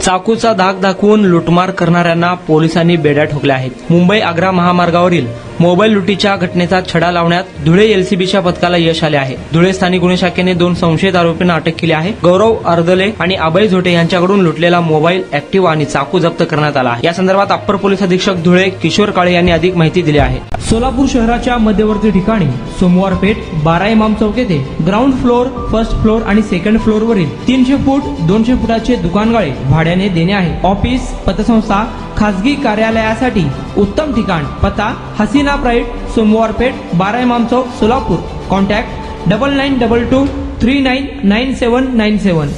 चाकूचा धाक दाखवून लुटमार करणाऱ्यांना पोलिसांनी बेड्या ठोकल्या आहेत। मुंबई आग्रा महामार्गावरील मोबाईल लुटीच्या घटनेचा छडा लावण्यात धुळे एलसीबीच्या पथकाला यश आले आहे। धुळे स्थानिक गुन्हे शाखेने 2 संशयित आरोपींना अटक केली आहे। गौरव अर्दले आणि अभय झोटे यांच्याकडून लुटलेला मोबाईल, ऍक्टिव्हा आणि चाकू जप्त करण्यात आला आहे। या संदर्भात अप्पर पोलीस अधीक्षक धुळे किशोर काळे यांनी अधिक माहिती दिली आहे। सोलापूर शहराच्या मध्यवर्ती ठिकाणी सोमवार पेठ 12 इमाम चौक येथे ग्राउंड फ्लोर, फर्स्ट फ्लोर आणि सेकंड फ्लोरवरील 300 फूट 200 फुटाचे दुकानगाळे भाड्याने देणे आहे। ऑफिस, पतसंस्था, खासगी कार्यालयासाठी उत्तम ठिकाण। पत्ता हसीना प्राईड, सोमवार पेठ 12 इमाम चौक, सोलापूर। कॉन्टॅक्ट 9922399797।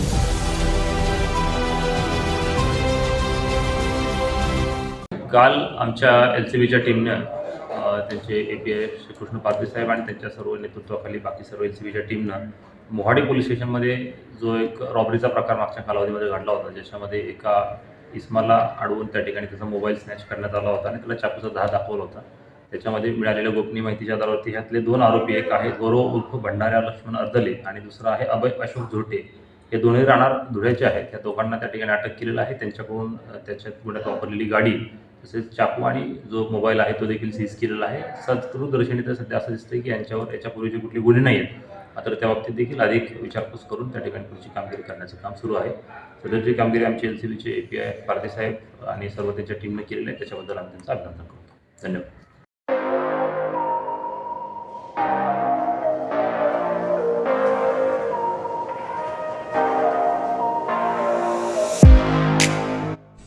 काल आमच्या एलसीबीच्या टीमने त्यांचे एपीआय श्रीकृष्ण पारधी साहेब आणि त्यांच्या सर्व नेतृत्वाखाली बाकी सर्व एलसीबीच्या टीमनं मोहाडी पोलीस स्टेशनमध्ये जो एक रॉबरीचा प्रकार मागच्या कालावधीमध्ये घडला होता, ज्याच्यामध्ये एका इस्माला अडवून त्या ठिकाणी त्याचा मोबाईल स्नॅच करण्यात आला होता आणि त्याला चाकूचा धाक दाखवला होता। त्याच्यामध्ये मिळालेल्या गोपनीय माहितीच्या आधारावरती ह्यातले 2 आरोपी, एक आहे गौरव उर्फ भंडाऱ्या लक्ष्मण अर्दले आणि दुसरा आहे अभय अशोक झोटे, हे दोन्ही राहणार धुळ्याचे आहेत। त्या दोघांना त्या ठिकाणी अटक केलेलं आहे। त्यांच्याकडून त्याच्यात गुन्ह्यात वापरलेली गाडी तसेच चाकू आणि जो मोबाईल आहे तो देखील सीज केलेला आहे। सत्कृदर्शनी तर सध्या असं दिसतंय की यांच्यावर याच्यापूर्वीचे कुठले गुन्हे नाही आहेत, मात्र त्या बाबतीत देखील अधिक विचारपूस करून त्या ठिकाणी पुढची कामगिरी करण्याचं काम सुरू आहे। सदरची कामगिरी आमची एलसीबीचे एपीआय पारधी साहेब आणि सर्व त्यांच्या टीमने केलेली आहे, त्याच्याबद्दल आम्ही त्यांचं अभिनंदन करतो। धन्यवाद।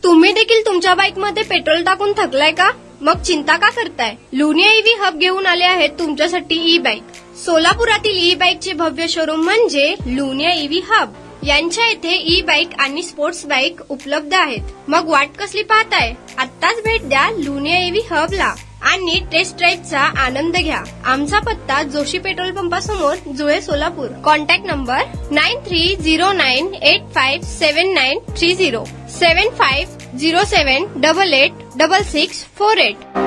तुम्ही देखील तुमच्या बाईकमध्ये पेट्रोल टाकून थकलाय का? मग चिंता का करताय? लुनिया ईव्ही हब घेऊन आले आहेत तुमच्यासाठी ई बाईक। सोलापुरातील ई बाईकचे भव्य शोरूम म्हणजे लुनिया ईव्ही हब। यांच्या इथे ई बाईक आणि स्पोर्ट्स बाईक उपलब्ध आहेत। मग वाट कसली पाहताय? आत्ताच भेट द्या लुनिया ईव्ही हबला आणि टेस्ट ड्राईव्हचा आनंद घ्या। आमचा पत्ता जोशी पेट्रोल पंपासमोर, जुळे, सोलापूर। Contact number 9309857930 7507886648।